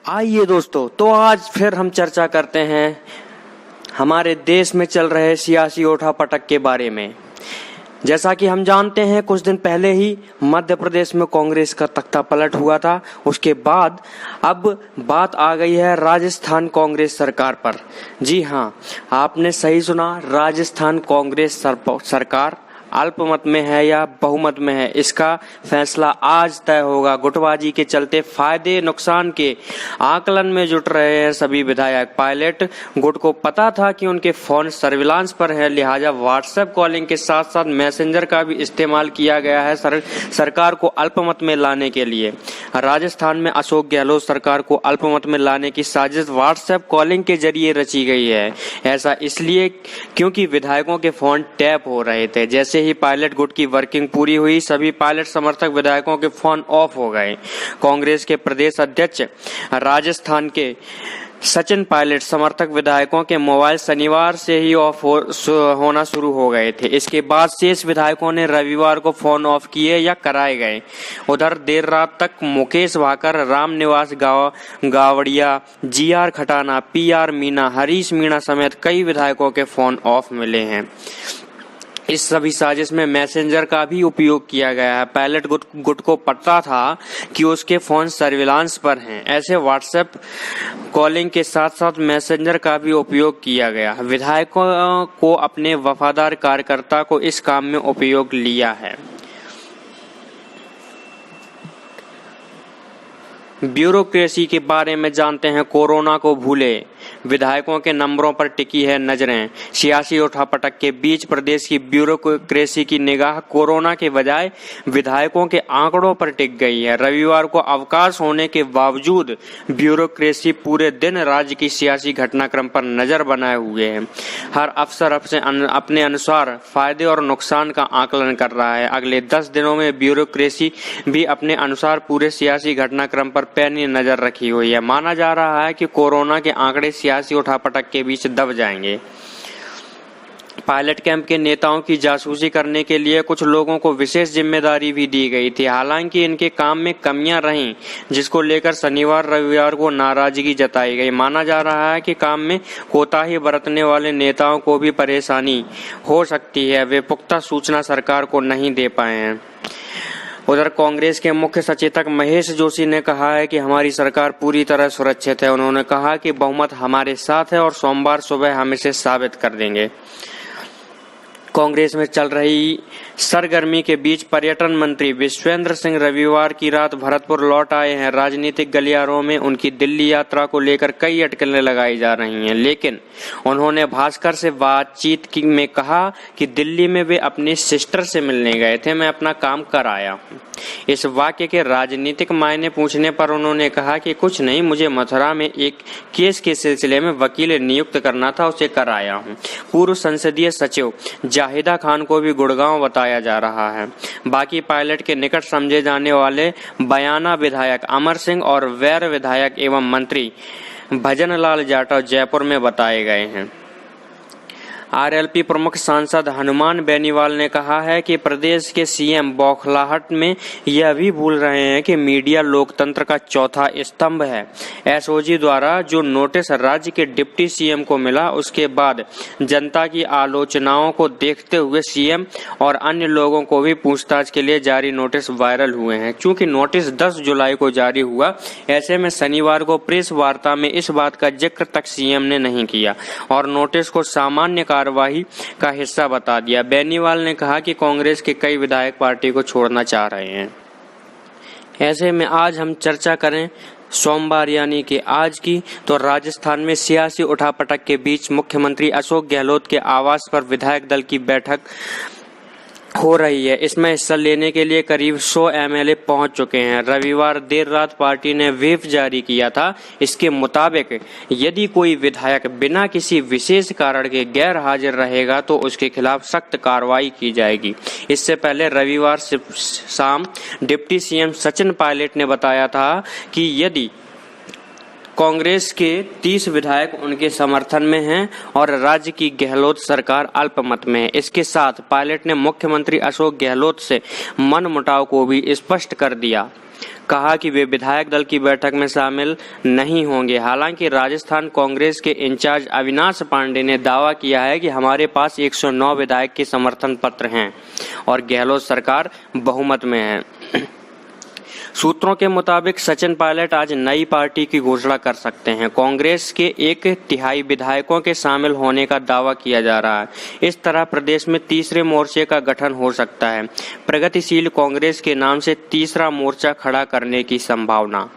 आइए दोस्तों, तो आज फिर हम चर्चा करते हैं हमारे देश में चल रहे सियासी उठापटक के बारे में। जैसा कि हम जानते हैं, कुछ दिन पहले ही मध्य प्रदेश में कांग्रेस का तख्ता पलट हुआ था। उसके बाद अब बात आ गई है राजस्थान कांग्रेस सरकार पर। जी हाँ, आपने सही सुना, राजस्थान कांग्रेस सरकार अल्पमत में है या बहुमत में है, इसका फैसला आज तय होगा। गुटबाजी के चलते फायदे नुकसान के आकलन में जुट रहे हैं सभी विधायक। पायलट गुट को पता था कि उनके फोन सर्विलांस पर है, लिहाजा व्हाट्सएप कॉलिंग के साथ साथ मैसेंजर का भी इस्तेमाल किया गया है सरकार को अल्पमत में लाने के लिए। राजस्थान में अशोक गहलोत सरकार को अल्पमत में लाने की साजिश व्हाट्सएप कॉलिंग के जरिए रची गई है। ऐसा इसलिए क्योंकि विधायकों के फोन टैप हो रहे थे। जैसे ही पायलट गुट की वर्किंग पूरी हुई, सभी पायलट समर्थक विधायकों के फोन ऑफ हो गए। कांग्रेस के प्रदेश अध्यक्ष राजस्थान के सचिन पायलट समर्थक विधायकों के मोबाइल शनिवार से ही ऑफ होना शुरू हो गए थे। इसके बाद शेष विधायकों ने रविवार को फोन ऑफ किए या कराए गए। उधर देर रात तक मुकेश भाकर, रामनिवास गावड़िया, जीआर खटाना, पीआर मीणा, हरीश मीणा समेत कई विधायकों के फोन ऑफ मिले हैं। इस सभी साजिश में मैसेंजर का भी उपयोग किया गया है। पायलट गुट को पता था कि उसके फोन सर्विलांस पर हैं, ऐसे व्हाट्सएप कॉलिंग के साथ साथ मैसेंजर का भी उपयोग किया गया। विधायकों को अपने वफादार कार्यकर्ता को इस काम में उपयोग लिया है। ब्यूरोक्रेसी के बारे में जानते हैं। कोरोना को भूले, विधायकों के नंबरों पर टिकी है नजरें। सियासी उठापटक के बीच प्रदेश की ब्यूरोक्रेसी की निगाह कोरोना के बजाय विधायकों के आंकड़ों पर टिक गई है। रविवार को अवकाश होने के बावजूद ब्यूरोक्रेसी पूरे दिन राज्य की सियासी घटनाक्रम पर नजर बनाए हुए है। हर अफसर अपने अनुसार फायदे और नुकसान का आकलन कर रहा है। अगले 10 दिनों में ब्यूरोक्रेसी भी अपने अनुसार पूरे सियासी घटनाक्रम पर पैनी नजर रखी हुई है। माना जा रहा है कि कोरोना के आंकड़े सियासी उठापटक के बीच दब जाएंगे। पायलट कैंप के नेताओं की जासूसी करने के लिए कुछ लोगों को विशेष जिम्मेदारी भी दी गई थी। हालांकि इनके काम में कमियां रहीं, जिसको लेकर शनिवार रविवार को नाराजगी जताई गई। माना जा रहा है कि काम में कोताही बरतने वाले नेताओं को भी परेशानी हो सकती है, वे पुख्ता सूचना सरकार को नहीं दे पाए हैं। उधर कांग्रेस के मुख्य सचेतक महेश जोशी ने कहा है कि हमारी सरकार पूरी तरह सुरक्षित है। उन्होंने कहा कि बहुमत हमारे साथ है और सोमवार सुबह हम इसे साबित कर देंगे। कांग्रेस में चल रही सरगर्मी के बीच पर्यटन मंत्री विश्वेंद्र सिंह रविवार की रात भरतपुर लौट आए हैं। राजनीतिक गलियारों में उनकी दिल्ली यात्रा को लेकर कई अटकलें लगाई जा रही हैं, लेकिन उन्होंने भास्कर से बातचीत में कहा कि दिल्ली में वे अपनी सिस्टर से मिलने गए थे, मैं अपना काम कर आया हूं। इस वाक्य के राजनीतिक मायने पूछने पर उन्होंने कहा कि कुछ नहीं, मुझे मथुरा में एक केस के सिलसिले में वकील नियुक्त करना था, उसे कर आया हूं। पूर्व संसदीय सचिव जाहिदा खान को भी गुड़गांव बताया जा रहा है। बाकी पायलट के निकट समझे जाने वाले बयाना विधायक अमर सिंह और वैर विधायक एवं मंत्री भजनलाल जाटव जयपुर में बताए गए हैं। आरएलपी प्रमुख सांसद हनुमान बेनीवाल ने कहा है कि प्रदेश के सीएम बौखलाहट में यह भी भूल रहे हैं कि मीडिया लोकतंत्र का चौथा स्तंभ है। एसओजी द्वारा जो नोटिस राज्य के डिप्टी सीएम को मिला, उसके बाद जनता की आलोचनाओं को देखते हुए सीएम और अन्य लोगों को भी पूछताछ के लिए जारी नोटिस वायरल हुए हैं। चूंकि नोटिस 10 जुलाई को जारी हुआ, ऐसे में शनिवार को प्रेस वार्ता में इस बात का जिक्र तक सीएम ने नहीं किया और नोटिस को सामान्य कार्रवाई का हिस्सा बता दिया। बेनीवाल ने कहा कि कांग्रेस के कई विधायक पार्टी को छोड़ना चाह रहे हैं। ऐसे में आज हम चर्चा करें सोमवार यानी कि आज की, तो राजस्थान में सियासी उठापटक के बीच मुख्यमंत्री अशोक गहलोत के आवास पर विधायक दल की बैठक हो रही है। इसमें हिस्सा लेने के लिए करीब 100 एमएलए पहुंच चुके हैं। रविवार देर रात पार्टी ने व्हिप जारी किया था। इसके मुताबिक यदि कोई विधायक बिना किसी विशेष कारण के गैर हाजिर रहेगा तो उसके खिलाफ सख्त कार्रवाई की जाएगी। इससे पहले रविवार शाम डिप्टी सीएम सचिन पायलट ने बताया था कि यदि कांग्रेस के 30 विधायक उनके समर्थन में हैं और राज्य की गहलोत सरकार अल्पमत में है। इसके साथ पायलट ने मुख्यमंत्री अशोक गहलोत से मनमुटाव को भी स्पष्ट कर दिया। कहा कि वे विधायक दल की बैठक में शामिल नहीं होंगे। हालांकि राजस्थान कांग्रेस के इंचार्ज अविनाश पांडे ने दावा किया है कि हमारे पास 109 विधायक के समर्थन पत्र हैं और गहलोत सरकार बहुमत में है। सूत्रों के मुताबिक सचिन पायलट आज नई पार्टी की घोषणा कर सकते हैं। कांग्रेस के 1/3 विधायकों के शामिल होने का दावा किया जा रहा है। इस तरह प्रदेश में तीसरे मोर्चे का गठन हो सकता है। प्रगतिशील कांग्रेस के नाम से तीसरा मोर्चा खड़ा करने की संभावना।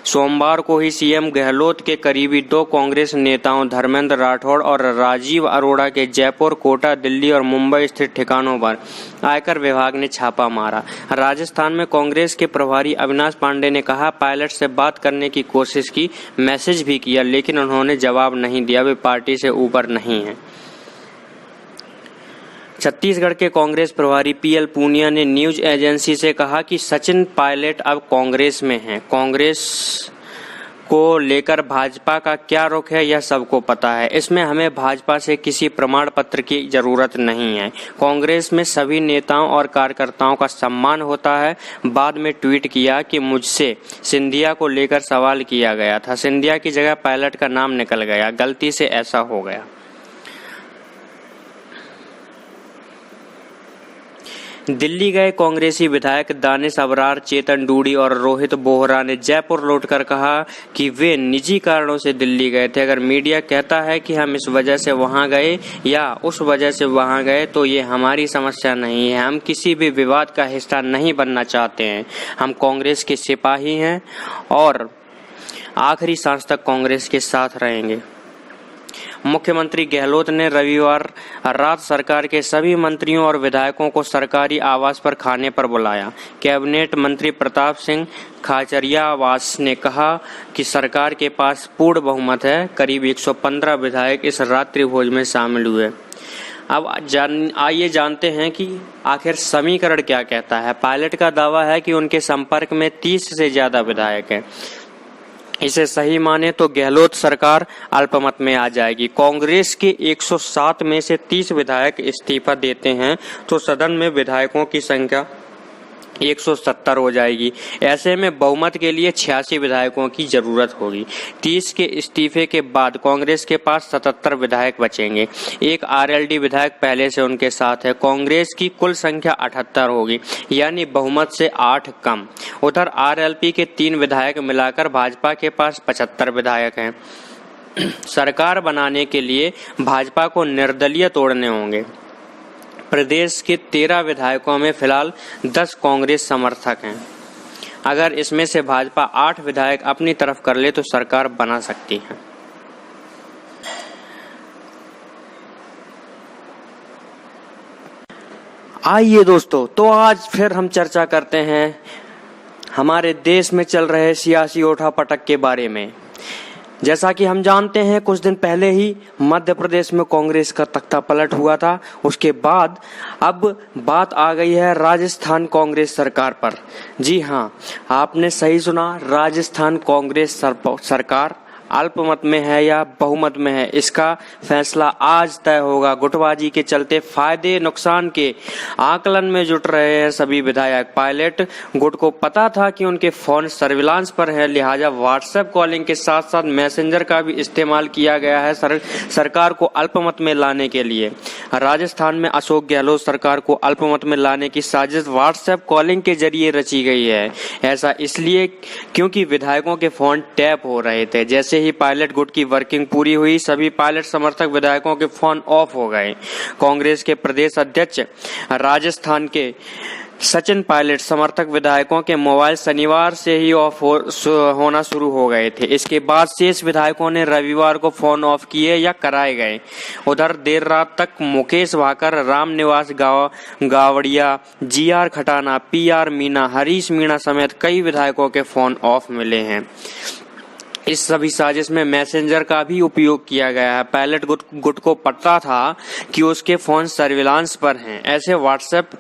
सोमवार को ही सीएम गहलोत के करीबी 2 कांग्रेस नेताओं धर्मेंद्र राठौड़ और राजीव अरोड़ा के जयपुर, कोटा, दिल्ली और मुंबई स्थित ठिकानों पर आयकर विभाग ने छापा मारा। राजस्थान में कांग्रेस के प्रभारी अविनाश पांडे ने कहा, पायलट से बात करने की कोशिश की, मैसेज भी किया, लेकिन उन्होंने जवाब नहीं दिया। वे पार्टी से ऊपर नहीं हैं। छत्तीसगढ़ के कांग्रेस प्रभारी पीएल पूनिया ने न्यूज एजेंसी से कहा कि सचिन पायलट अब कांग्रेस में हैं। कांग्रेस को लेकर भाजपा का क्या रुख है यह सबको पता है। इसमें हमें भाजपा से किसी प्रमाण पत्र की जरूरत नहीं है। कांग्रेस में सभी नेताओं और कार्यकर्ताओं का सम्मान होता है। बाद में ट्वीट किया कि मुझसे सिंधिया को लेकर सवाल किया गया था। सिंधिया की जगह पायलट का नाम निकल गया। गलती से ऐसा हो गया। दिल्ली गए कांग्रेसी विधायक दानिश अबरार, चेतन डूडी और रोहित बोहरा ने जयपुर लौटकर कहा कि वे निजी कारणों से दिल्ली गए थे। अगर मीडिया कहता है कि हम इस वजह से वहां गए या उस वजह से वहां गए तो ये हमारी समस्या नहीं है। हम किसी भी विवाद का हिस्सा नहीं बनना चाहते हैं। हम कांग्रेस के सिपाही हैं और आखिरी सांस तक कांग्रेस के साथ रहेंगे। मुख्यमंत्री गहलोत ने रविवार रात सरकार के सभी मंत्रियों और विधायकों को सरकारी आवास पर खाने पर बुलाया। कैबिनेट मंत्री प्रताप सिंह खाचरियावास ने कहा कि सरकार के पास पूर्ण बहुमत है। करीब 115 विधायक इस रात्रि भोज में शामिल हुए। अब आइए जानते हैं कि आखिर समीकरण क्या कहता है। पायलट का दावा है कि उनके संपर्क में 30 से ज्यादा विधायक हैं। इसे सही माने तो गहलोत सरकार अल्पमत में आ जाएगी। कांग्रेस के 107 में से 30 विधायक इस्तीफा देते हैं तो सदन में विधायकों की संख्या 170 हो जाएगी। ऐसे में बहुमत के लिए 86 विधायकों की जरूरत होगी। 30 के इस्तीफे के बाद कांग्रेस के पास 77 विधायक बचेंगे। एक आरएलडी विधायक पहले से उनके साथ है। कांग्रेस की कुल संख्या 78 होगी, यानी बहुमत से 8 कम। उधर आरएलपी के 3 विधायक मिलाकर भाजपा के पास 75 विधायक हैं। सरकार बनाने के लिए भाजपा को निर्दलीय तोड़ने होंगे। प्रदेश के 13 विधायकों में फिलहाल 10 कांग्रेस समर्थक हैं। अगर इसमें से भाजपा 8 विधायक अपनी तरफ कर ले तो सरकार बना सकती है। आइए दोस्तों, तो आज फिर हम चर्चा करते हैं हमारे देश में चल रहे सियासी उठापटक के बारे में। जैसा कि हम जानते हैं, कुछ दिन पहले ही मध्य प्रदेश में कांग्रेस का तख्ता पलट हुआ था। उसके बाद अब बात आ गई है राजस्थान कांग्रेस सरकार पर। जी हाँ, आपने सही सुना, राजस्थान कांग्रेस सरकार अल्पमत में है या बहुमत में है, इसका फैसला आज तय होगा। गुटबाजी के चलते फायदे नुकसान के आकलन में जुट रहे हैं सभी विधायक। पायलट गुट को पता था कि उनके फोन सर्विलांस पर है, लिहाजा व्हाट्सएप कॉलिंग के साथ साथ मैसेंजर का भी इस्तेमाल किया गया है सरकार को अल्पमत में लाने के लिए। राजस्थान में अशोक गहलोत सरकार को अल्पमत में लाने की साजिश व्हाट्सएप कॉलिंग के जरिए रची गई है। ऐसा इसलिए क्योंकि विधायकों के फोन टैप हो रहे थे। जैसे ही पायलट गुट की वर्किंग पूरी हुई, सभी पायलट समर्थक विधायकों के फोन ऑफ हो गए। कांग्रेस के प्रदेश अध्यक्ष राजस्थान के सचिन पायलट समर्थक विधायकों के मोबाइल शनिवार से ही ऑफ होना शुरू हो गए थे। इसके बाद शेष विधायकों ने रविवार को फोन ऑफ किए या कराए गए। उधर देर रात तक मुकेश भाकर, रामनिवास गावड़िया, जीआर खटाना, पीआर मीणा, हरीश मीणा समेत कई विधायकों के फोन ऑफ मिले हैं। इस सभी साजिश में मैसेंजर का भी उपयोग किया गया है। पायलट गुट को पता था कि उसके फोन सर्विलांस पर हैं। ऐसे व्हाट्सएप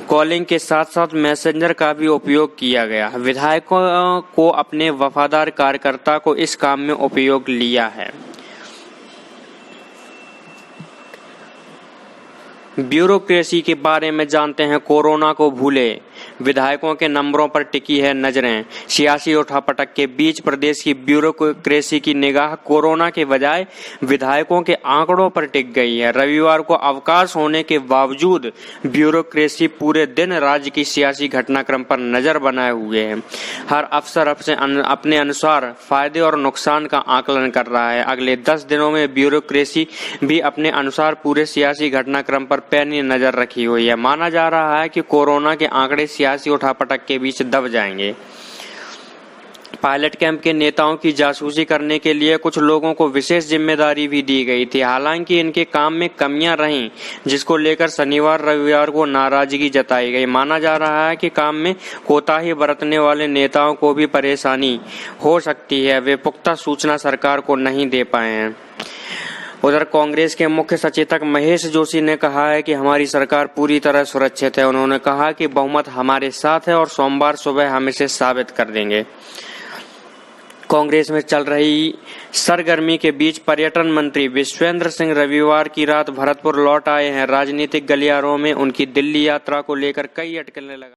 कॉलिंग के साथ साथ मैसेंजर का भी उपयोग किया गया। विधायकों को अपने वफादार कार्यकर्ता को इस काम में उपयोग लिया है। ब्यूरोक्रेसी के बारे में जानते हैं, कोरोना को भूले। विधायकों के नंबरों पर टिकी है नजरें। सियासी उठापटक के बीच प्रदेश की ब्यूरोक्रेसी की निगाह कोरोना के बजाय विधायकों के आंकड़ों पर टिक गई है। रविवार को अवकाश होने के बावजूद ब्यूरोक्रेसी पूरे दिन राज्य की सियासी घटनाक्रम पर नजर बनाए हुए है। हर अफसर अपने अनुसार फायदे और नुकसान का आकलन कर रहा है। अगले 10 दिनों में ब्यूरोक्रेसी भी अपने अनुसार पूरे सियासी घटनाक्रम पर पैनी नजर रखी हुई है। माना जा रहा है कि कोरोना के आंकड़े सियासी उठापटक के बीच दब जाएंगे। पायलट कैंप के नेताओं की जासूसी करने के लिए कुछ लोगों को विशेष जिम्मेदारी भी दी गई थी। हालांकि इनके काम में कमियां रहीं, जिसको लेकर शनिवार रविवार को नाराजगी जताई गई। माना जा रहा है कि काम में कोताही बरतने वाले नेताओं को भी परेशानी हो सकती है, वे पुख्ता सूचना सरकार को नहीं दे पाए हैं। उधर कांग्रेस के मुख्य सचेतक महेश जोशी ने कहा है कि हमारी सरकार पूरी तरह सुरक्षित है। उन्होंने कहा कि बहुमत हमारे साथ है और सोमवार सुबह हम इसे साबित कर देंगे। कांग्रेस में चल रही सरगर्मी के बीच पर्यटन मंत्री विश्वेंद्र सिंह रविवार की रात भरतपुर लौट आए हैं। राजनीतिक गलियारों में उनकी दिल्ली यात्रा को लेकर कई अटकलें लगा